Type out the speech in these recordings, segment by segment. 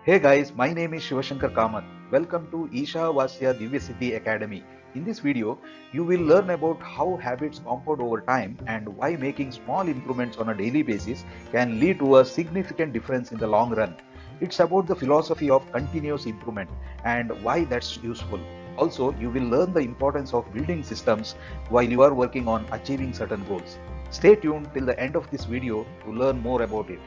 Hey guys, my name is Shivashankar Kamath. Welcome to Isha Vasya Divyasiddhi Academy. In this video, you will learn about how habits compound over time and why making small improvements on a daily basis can lead to a significant difference in the long run. It's about the philosophy of continuous improvement and why that's useful. Also, you will learn the importance of building systems while you are working on achieving certain goals. Stay tuned till the end of this video to learn more about it.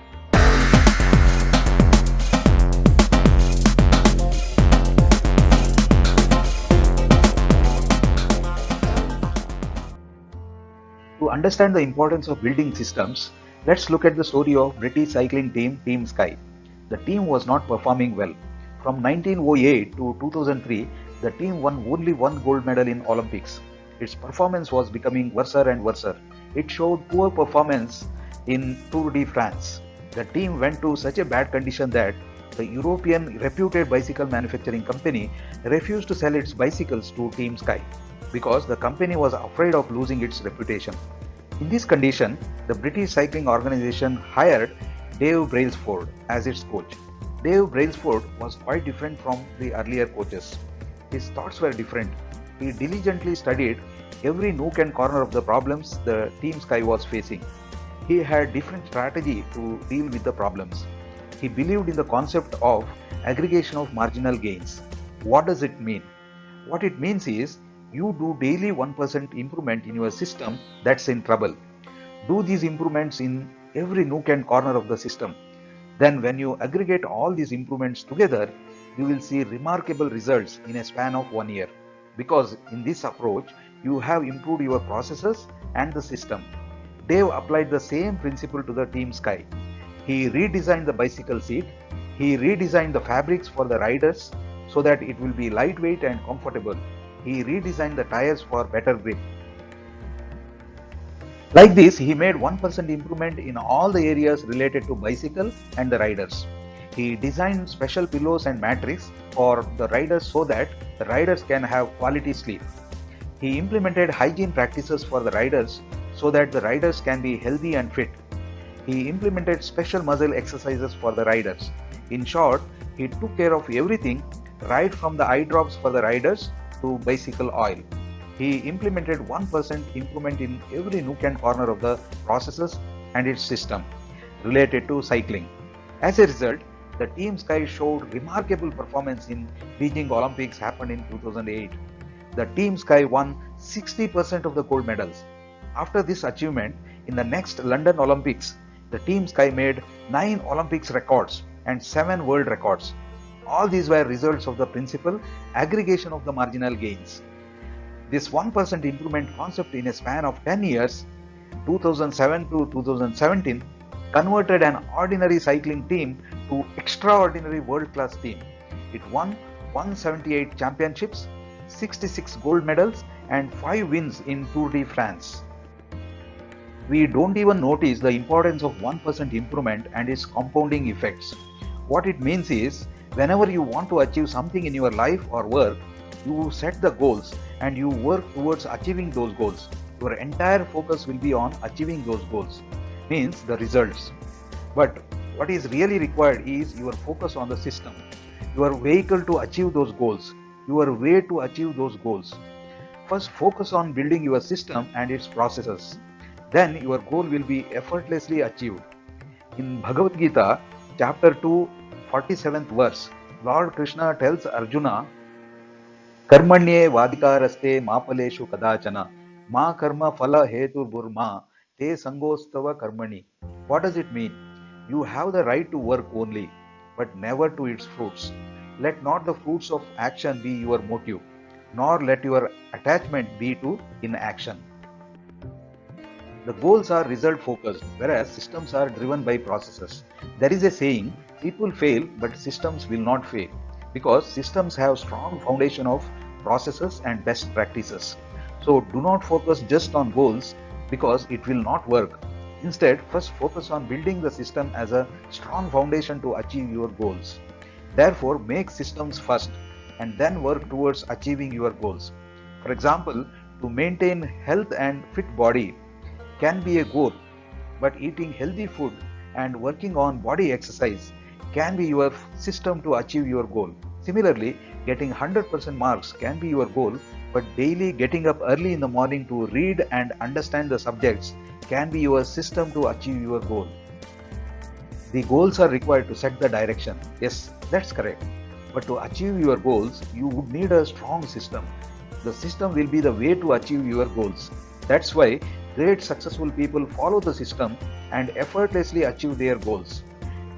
To understand the importance of building systems, let's look at the story of British cycling team Team Sky. The team was not performing well. From 1908 to 2003, the team won only one gold medal in Olympics. Its performance was becoming worse and worse. It showed poor performance in Tour de France. The team went to such a bad condition that the European reputed bicycle manufacturing company refused to sell its bicycles to Team Sky because the company was afraid of losing its reputation. In this condition, the British Cycling Organization hired Dave Brailsford as its coach. Dave Brailsford was quite different from the earlier coaches. His thoughts were different. He diligently studied every nook and corner of the problems the Team Sky was facing. He had different strategy to deal with the problems. He believed in the concept of aggregation of marginal gains. What does it mean? What it means is you do daily 1% improvement in your system that's in trouble. Do these improvements in every nook and corner of the system. Then when you aggregate all these improvements together, you will see remarkable results in a span of 1 year. Because in this approach, you have improved your processes and the system. Dave applied the same principle to the Team Sky. He redesigned the bicycle seat, he redesigned the fabrics for the riders so that it will be lightweight and comfortable. He redesigned the tires for better grip. Like this, he made 1% improvement in all the areas related to bicycle and the riders. He designed special pillows and mattresses for the riders so that the riders can have quality sleep. He implemented hygiene practices for the riders so that the riders can be healthy and fit. He implemented special muscle exercises for the riders. In short, he took care of everything right from the eye drops for the riders to bicycle oil. He implemented 1% improvement in every nook and corner of the processes and its system related to cycling. As a result, the Team Sky showed remarkable performance in Beijing Olympics happened in 2008. The Team Sky won 60% of the gold medals. After this achievement, in the next London Olympics, the Team Sky made 9 Olympics records and 7 world records. All these were results of the principle aggregation of the marginal gains. This 1% improvement concept in a span of 10 years, 2007 to 2017, converted an ordinary cycling team to extraordinary world-class team. It won 178 championships, 66 gold medals and 5 wins in Tour de France. We don't even notice the importance of 1% improvement and its compounding effects. What it means is, whenever you want to achieve something in your life or work, you set the goals and you work towards achieving those goals. Your entire focus will be on achieving those goals, means the results. But what is really required is your focus on the system, your vehicle to achieve those goals, your way to achieve those goals. First, focus on building your system and its processes. Then your goal will be effortlessly achieved. In Bhagavad Gita, chapter 2, 47th verse, Lord Krishna tells Arjuna, Karmanye vadikaraste mapaleshu kadachana, ma karma phala hetu burma, te sangostava karmani. What does it mean? You have the right to work only, but never to its fruits. Let not the fruits of action be your motive, nor let your attachment be to inaction. The goals are result focused, whereas systems are driven by processes. There is a saying, people fail, but systems will not fail, because systems have strong foundation of processes and best practices. So do not focus just on goals because it will not work. Instead, first focus on building the system as a strong foundation to achieve your goals. Therefore, make systems first and then work towards achieving your goals. For example, to maintain health and fit body can be a goal, but eating healthy food and working on body exercise can be your system to achieve your goal. Similarly, getting 100% marks can be your goal, but daily getting up early in the morning to read and understand the subjects can be your system to achieve your goal. The goals are required to set the direction. Yes, that's correct. But to achieve your goals, you would need a strong system. The system will be the way to achieve your goals. That's why great successful people follow the system and effortlessly achieve their goals.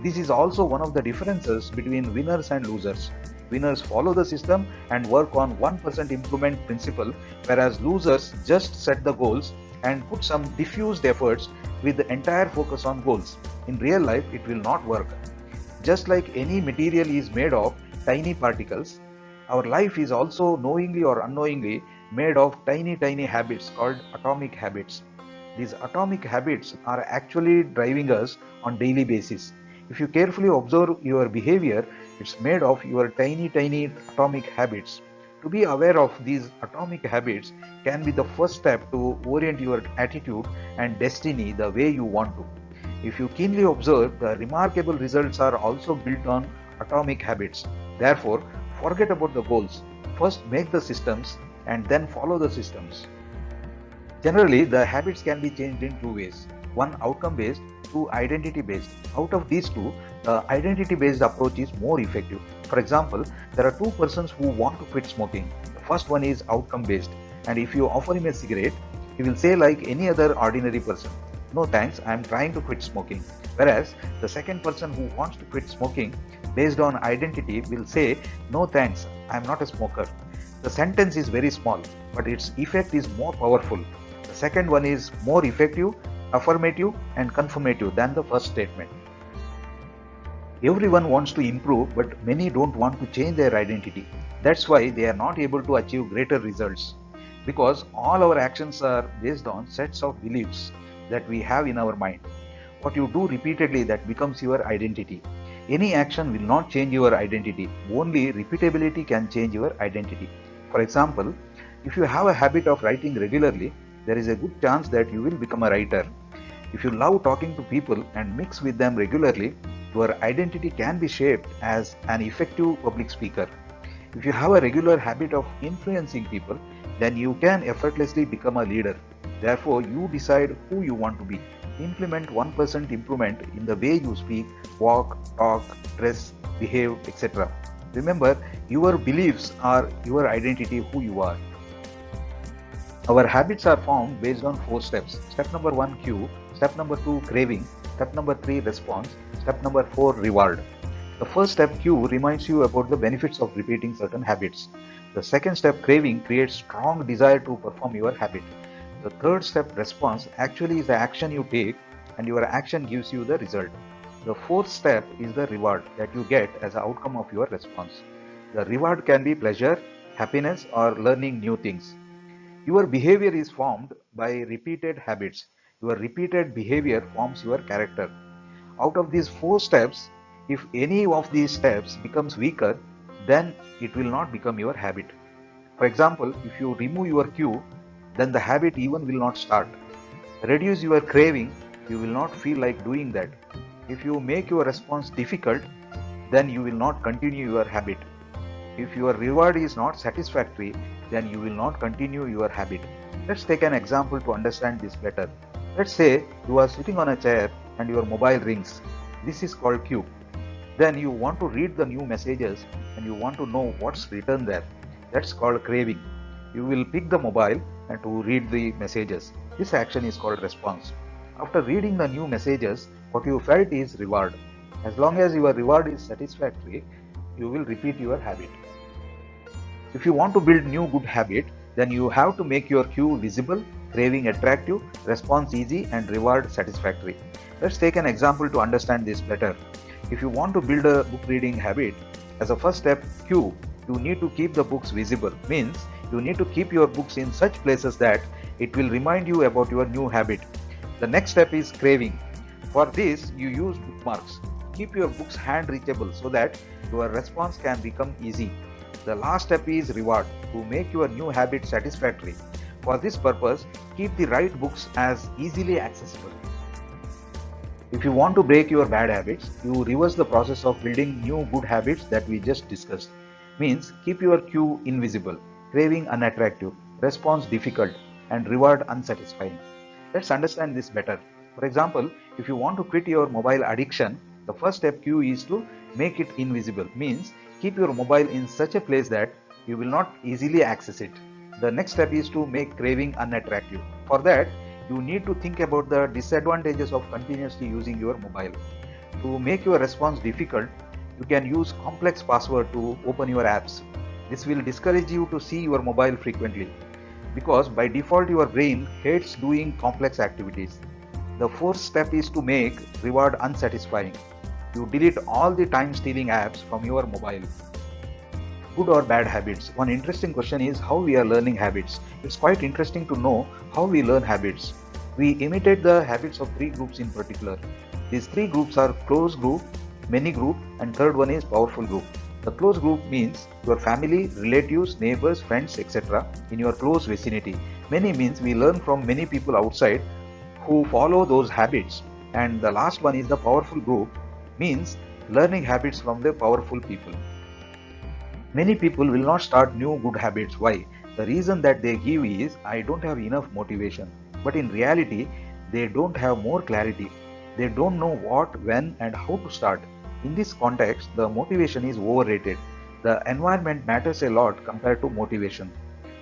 This is also one of the differences between winners and losers. Winners follow the system and work on 1% improvement principle, whereas losers just set the goals and put some diffused efforts with the entire focus on goals. In real life, it will not work. Just like any material is made of tiny particles, our life is also knowingly or unknowingly made of tiny habits called atomic habits. These atomic habits are actually driving us on daily basis. If you carefully observe your behavior, it's made of your tiny atomic habits. To be aware of these atomic habits can be the first step to orient your attitude and destiny the way you want to. If you keenly observe, the remarkable results are also built on atomic habits. Therefore, forget about the goals. First make the systems and then follow the systems. Generally, the habits can be changed in two ways. One, outcome based, two, identity based. Out of these two, the identity based approach is more effective. For example, there are two persons who want to quit smoking. The first one is outcome based, and if you offer him a cigarette, he will say like any other ordinary person, "No thanks, I am trying to quit smoking." Whereas the second person who wants to quit smoking based on identity will say, "No thanks, I am not a smoker." The sentence is very small, but its effect is more powerful. The second one is more effective, affirmative and confirmative than the first statement. Everyone wants to improve, but many don't want to change their identity. That's why they are not able to achieve greater results. Because all our actions are based on sets of beliefs that we have in our mind. What you do repeatedly, that becomes your identity. Any action will not change your identity. Only repeatability can change your identity. For example, if you have a habit of writing regularly, there is a good chance that you will become a writer. If you love talking to people and mix with them regularly, your identity can be shaped as an effective public speaker. If you have a regular habit of influencing people, then you can effortlessly become a leader. Therefore, you decide who you want to be. Implement 1% improvement in the way you speak, walk, talk, dress, behave, etc. Remember, your beliefs are your identity, who you are. Our habits are formed based on 4 steps. Step number 1, cue. Step number 2, craving. Step number 3, response. Step number 4, reward. The first step, cue, reminds you about the benefits of repeating certain habits. The second step, craving, creates strong desire to perform your habit. The third step, response, actually is the action you take, and your action gives you the result. The fourth step is the reward that you get as an outcome of your response. The reward can be pleasure, happiness, or learning new things. Your behavior is formed by repeated habits. Your repeated behavior forms your character. Out of these 4 steps, if any of these steps becomes weaker, then it will not become your habit. For example, if you remove your cue, then the habit even will not start. Reduce your craving, you will not feel like doing that. If you make your response difficult, then you will not continue your habit. If your reward is not satisfactory, then you will not continue your habit. Let's take an example to understand this better. Let's say you are sitting on a chair and your mobile rings. This is called cue. Then you want to read the new messages and you want to know what's written there. That's called craving. You will pick the mobile and to read the messages. This action is called response. After reading the new messages, what you felt is reward. As long as your reward is satisfactory, you will repeat your habit. If you want to build new good habit, then you have to make your cue visible, craving attractive, response easy, and reward satisfactory. Let's take an example to understand this better. If you want to build a book reading habit, as a first step, cue, you need to keep the books visible. Means you need to keep your books in such places that it will remind you about your new habit. The next step is craving. For this, you use bookmarks. Keep your books hand reachable so that your response can become easy. The last step is reward, to make your new habit satisfactory. For this purpose, keep the right books as easily accessible. If you want to break your bad habits, you reverse the process of building new good habits that we just discussed. Means keep your cue invisible, craving unattractive, response difficult, and reward unsatisfying. Let's understand this better. For example, if you want to quit your mobile addiction, the first step cue is to make it invisible. Means keep your mobile in such a place that you will not easily access it. The next step is to make craving unattractive. For that, you need to think about the disadvantages of continuously using your mobile. To make your response difficult, you can use complex password to open your apps. This will discourage you to see your mobile frequently because by default your brain hates doing complex activities. The fourth step is to make reward unsatisfying. You delete all the time stealing apps from your mobile. Good or bad habits? One interesting question is how we are learning habits. It's quite interesting to know how we learn habits. We imitate the habits of three groups in particular. These three groups are close group, many group, and third one is powerful group. The close group means your family, relatives, neighbors, friends, etc. in your close vicinity. Many means we learn from many people outside who follow those habits. And the last one is the powerful group, means learning habits from the powerful people. Many people will not start new good habits. Why? The reason that they give is I don't have enough motivation. But in reality, they don't have more clarity. They don't know what, when, and how to start. In this context, the motivation is overrated. The environment matters a lot compared to motivation.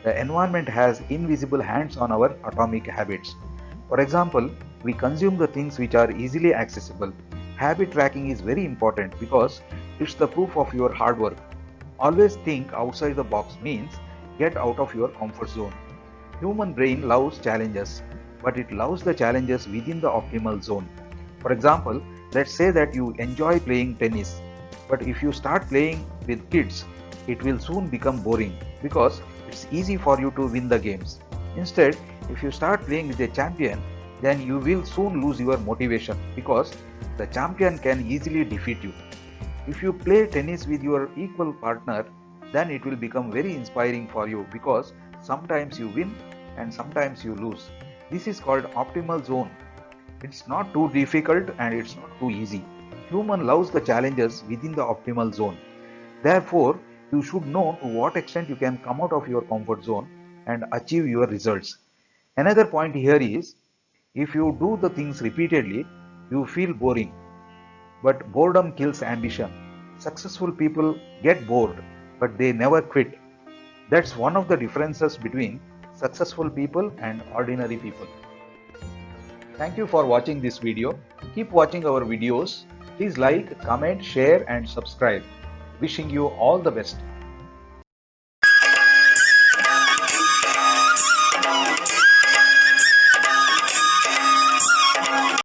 The environment has invisible hands on our atomic habits. For example, we consume the things which are easily accessible. Habit tracking is very important because it's the proof of your hard work. Always think outside the box means get out of your comfort zone. Human brain loves challenges, but it loves the challenges within the optimal zone. For example, let's say that you enjoy playing tennis, but if you start playing with kids, it will soon become boring because it's easy for you to win the games. Instead, if you start playing with a champion, then you will soon lose your motivation because the champion can easily defeat you. If you play tennis with your equal partner, then it will become very inspiring for you because sometimes you win and sometimes you lose. This is called optimal zone. It's not too difficult and it's not too easy. Human loves the challenges within the optimal zone. Therefore, you should know to what extent you can come out of your comfort zone and achieve your results. Another point here is, if you do the things repeatedly, you feel boring. But boredom kills ambition. Successful people get bored, but they never quit. That's one of the differences between successful people and ordinary people. Thank you for watching this video. Keep watching our videos. Please like, comment, share and subscribe. Wishing you all the best.